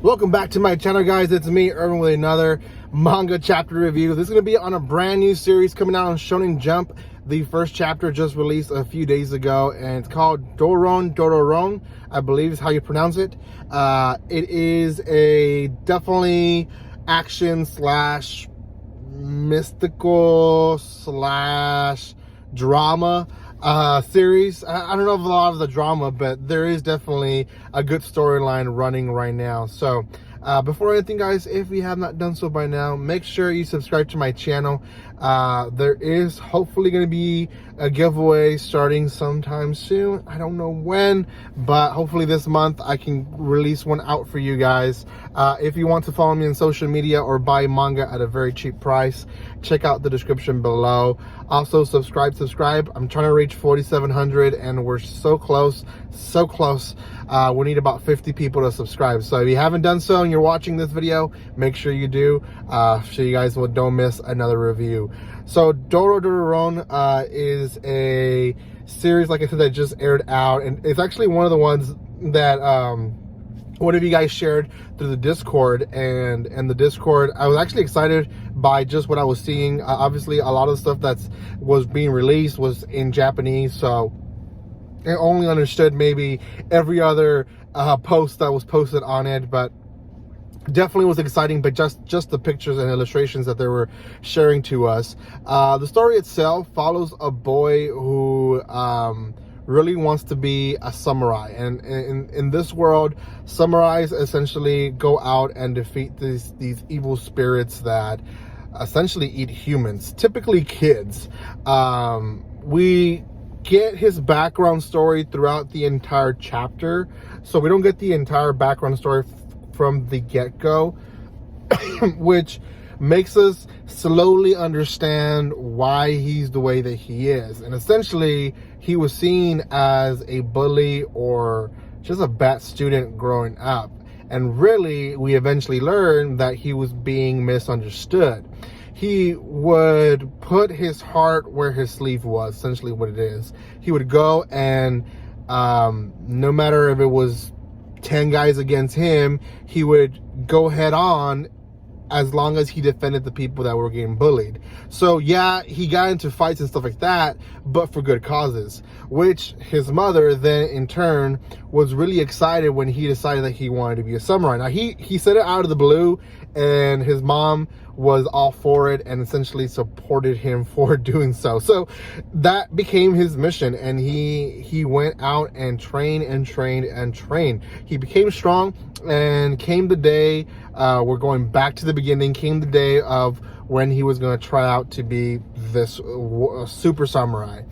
Welcome back to my channel, guys. It's me, Irvin, with another manga chapter review. This is going to be on a brand new series coming out on Shonen Jump. The first chapter just released a few days ago, and it's called Dororon, I believe is how you pronounce it. It is a definitely action slash mystical slash drama series. I don't know if a lot of the drama, but there is definitely a good storyline running right now. So before anything, guys, if you have not done so by now, make sure you subscribe to my channel. There is hopefully going to be a giveaway starting sometime soon. I don't know when, but hopefully this month I can release one out for you guys. If you want to follow me on social media or buy manga at a very cheap price, check out the description below. Also subscribe. I'm trying to reach 4,700 and we're so close. We need about 50 people to subscribe. So if you haven't done so and you're watching this video, make sure you do, so you guys don't miss another review. So Dororon is a series, like I said, that just aired out, and it's actually one of the ones that one of you guys shared through the Discord, and the Discord, I was actually excited by just what I was seeing. Obviously, a lot of the stuff that was being released was in Japanese, so I only understood maybe every other post that was posted on it, but definitely was exciting. But just the pictures and illustrations that they were sharing to us. The story itself follows a boy who really wants to be a samurai, and in this world, samurais essentially go out and defeat these evil spirits that essentially eat humans, typically kids. We get his background story throughout the entire chapter, so we don't get the entire background story from the get-go, which makes us slowly understand why he's the way that he is. And essentially, he was seen as a bully or just a bad student growing up, and really we eventually learned that he was being misunderstood. He would put his heart where his sleeve was, essentially what it is. He would go and no matter if it was 10 guys against him, he would go head on as long as he defended the people that were getting bullied. So yeah, he got into fights and stuff like that, but for good causes, which his mother then in turn was really excited when he decided that he wanted to be a samurai. Now he said it out of the blue, and his mom was all for it and essentially supported him for doing so. So that became his mission, and he went out and trained. He became strong, and came the day, we're going back to the beginning, came the day of when he was going to try out to be this super samurai.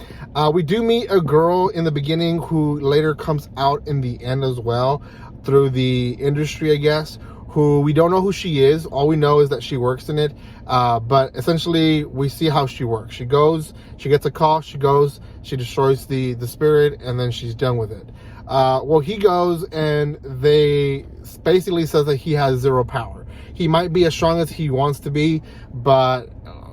We do meet a girl in the beginning who later comes out in the end as well, through the industry, I guess, who we don't know who she is. All we know is that she works in it, but essentially we see how she works. She goes, she gets a call, she goes, she destroys the spirit, and then she's done with it. Well, he goes, and they basically says that he has zero power. He might be as strong as he wants to be, but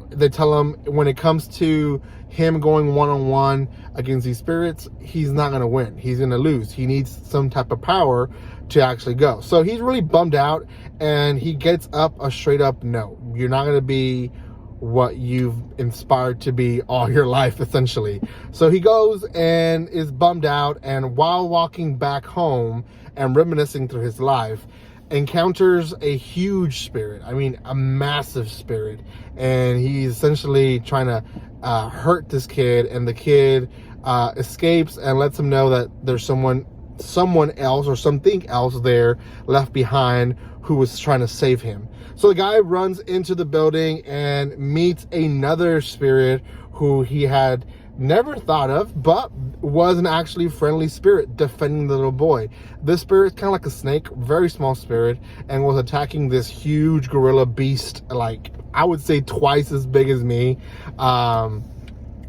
they tell him when it comes to him going one-on-one against these spirits, he's not going to win. He's going to lose. He needs some type of power to actually go. So he's really bummed out, and he gets up a straight up no. You're not going to be what you've inspired to be all your life, essentially. So he goes and is bummed out, and while walking back home and reminiscing through his life, encounters a huge spirit. I mean, a massive spirit, and he's essentially trying to hurt this kid, and the kid escapes and lets him know that there's someone else or something else there left behind who was trying to save him. So the guy runs into the building and meets another spirit who he had never thought of, but was an actually friendly spirit defending the little boy. This spirit is kind of like a snake, very small spirit, and was attacking this huge gorilla beast, like I would say twice as big as me.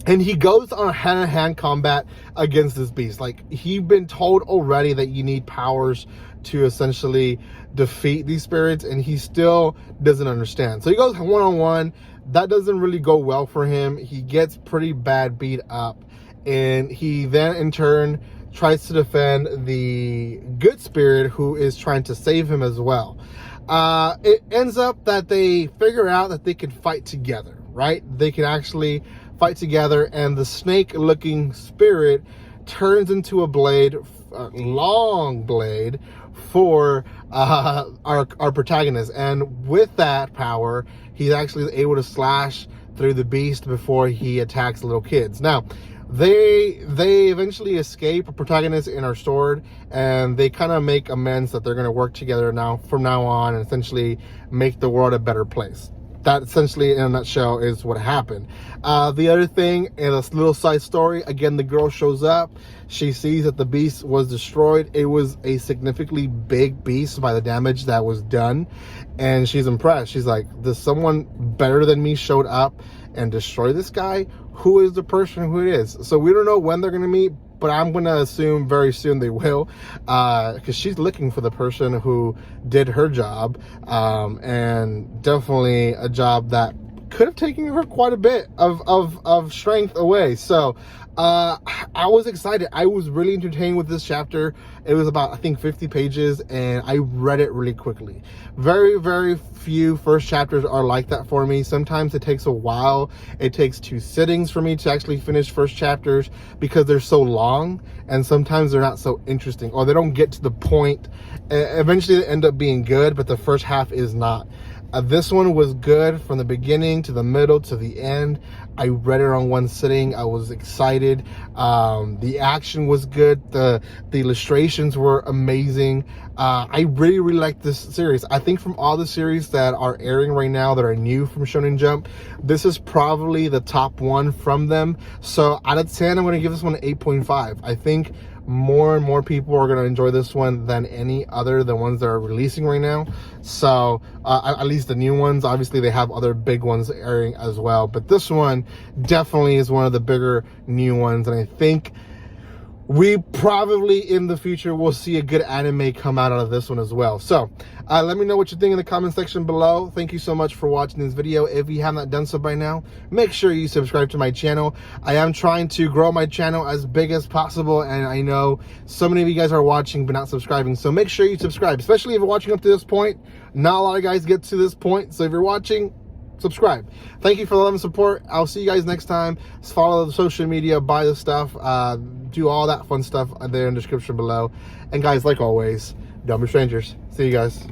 And he goes on a hand-to-hand combat against this beast. Like, he'd been told already that you need powers to essentially defeat these spirits, and he still doesn't understand. So he goes one-on-one. That doesn't really go well for him. He gets pretty bad beat up, and he then in turn tries to defend the good spirit who is trying to save him as well. It ends up that they figure out that they can fight together, right? They can actually fight together, and the snake-looking spirit turns into a blade, a long blade, for our protagonist. And with that power, he's actually able to slash through the beast before he attacks little kids. Now, they eventually escape a protagonist in our sword, and they kind of make amends that they're going to work together now from now on and essentially make the world a better place. That essentially, in a nutshell, is what happened. The other thing, in a little side story, again, the girl shows up. She sees that the beast was destroyed. It was a significantly big beast by the damage that was done. And she's impressed. She's like, does someone better than me showed up and destroy this guy? Who is the person who it is? So we don't know when they're going to meet, but I'm going to assume very soon they will, because she's looking for the person who did her job, and definitely a job that could have taken her quite a bit of strength away. So I was excited. I was really entertained with this chapter. It was about, I think, 50 pages, and I read it really quickly. Very, very few first chapters are like that for me. Sometimes it takes a while. It takes 2 sittings for me to actually finish first chapters because they're so long, and sometimes they're not so interesting, or they don't get to the point. Eventually they end up being good, but the first half is not. This one was good from the beginning to the middle to the end. I read it on one sitting. I was excited. The action was good. The illustrations were amazing. I really, really like this series. I think from all the series that are airing right now that are new from Shonen Jump, this is probably the top one from them. So out of 10, I'm going to give this one an 8.5. I think more and more people are going to enjoy this one than any other, the ones that are releasing right now. So at least the new ones. Obviously they have other big ones airing as well, but this one definitely is one of the bigger new ones, and I think we probably in the future will see a good anime come out of this one as well. So let me know what you think in the comment section below. Thank you so much for watching this video. If you have not done so by now, make sure you subscribe to my channel. I am trying to grow my channel as big as possible, and I know so many of you guys are watching but not subscribing, so make sure you subscribe, especially if you're watching up to this point. Not a lot of guys get to this point, so if you're watching, subscribe. Thank you for the love and support. I'll see you guys next time. Follow the social media, buy the stuff, do all that fun stuff there in the description below. And guys, like always, don't be strangers. See you guys.